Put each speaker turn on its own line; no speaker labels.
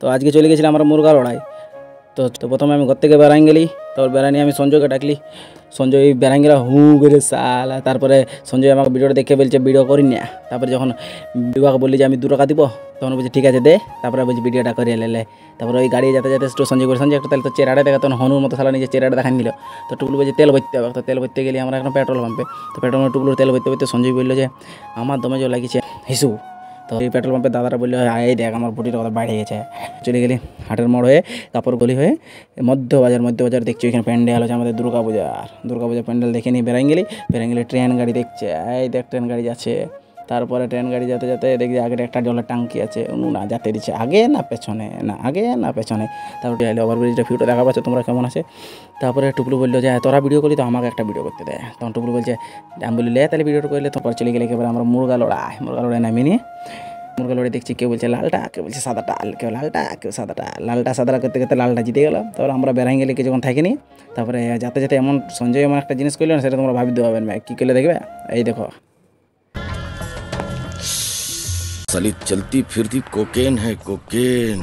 তো আজকে চলে গেছিলাম আমরা মুরগা লড়াই। তো প্রথমে আমি ঘর থেকে বেড়াই গেলি, তারপর বেড়াই নিয়ে আমি সঞ্জয়কে ডাকলি। সঞ্জয় বেড়াই গেলা হু করে সালা। তারপরে সঞ্জয় আমাকে ভিডিওটা দেখে বলছে ভিডিও করি না। তারপরে যখন বিবাহকে বললি যে আমি 2 টাকা দিব, তখন বলছি ঠিক আছে দে। তারপরে বলছি ভিডিওটা করিয়ে লেলে। তারপরে ওই গাড়ি যেতে যেতে সঞ্জয় করে সঞ্জয় একটা তাহলে তো চেরাটা দেখা, তখন হনুর মতো সালা নিজে চেরাটা দেখান নিল। তো টুকলু বলছে তেল ভরতে হবে। তো তেল ভরতে গেলে আমরা এখন পেট্রোল পাম্পে। তো পেট্রোল পাম্পে টুকলুর তেল ভরতে ভরতে সঞ্জয় বললো যে আমার দমে জল লাগিয়েছে হিসু। তো এই পেট্রোল পাম্পের দাদারা বললো এই দেখ আমার বুটির কথা বাইরে গেছে। চলে গেলি হাটের মোড় হয়ে কাপড় গলি হয়ে মধ্যবাজার দেখছি ওইখানে প্যান্ডেল আছে আমাদের দুর্গাপূজার প্যান্ডেল দেখে নিয়ে বেড়াই গেলি ট্রেন গাড়ি দেখছে। এই দেখ ট্রেন গাড়ি যাচ্ছে। তারপরে ট্রেন গাড়ি যেতে যেতে দেখছি আগে একটা জলের টাঙ্কি আছে, না যেতে দিচ্ছে আগে না পেছনে। তারপরে ওভারব্রিজটা ভিউটা দেখা পাচ্ছ তোমরা কেমন আছে। তারপরে টুকলু বললো যে তোরা ভিডিও করলি তো আমাকে একটা ভিডিও করতে দেয়। তখন টুকলু বলছে আমি বলি লে তাহলে ভিডিওটা করলে। তারপর চলে গেলে একেবারে আমরা মুরগা লড়াই নামিয়ে নিয়ে মুরগা লড়াই দেখছি। কেউ বলছে লালটা, কেউ বলছে সাদাটা, কেউ লালটা কেউ সাদাটা। লালটা সাদাটা করতে করতে লালটা জিতে গেল। তারপর আমরা বেড়াই গেলে কিছুক্ষণ থাকিনি। তারপরে যাতে এমন সঞ্জয় এমন একটা জিনিস করলো না, সেটা তোমরা ভাবি দেওয়া না কী করলে দেখবে। এই দেখো
साली चलती फिरती कोकेन है कोकेन।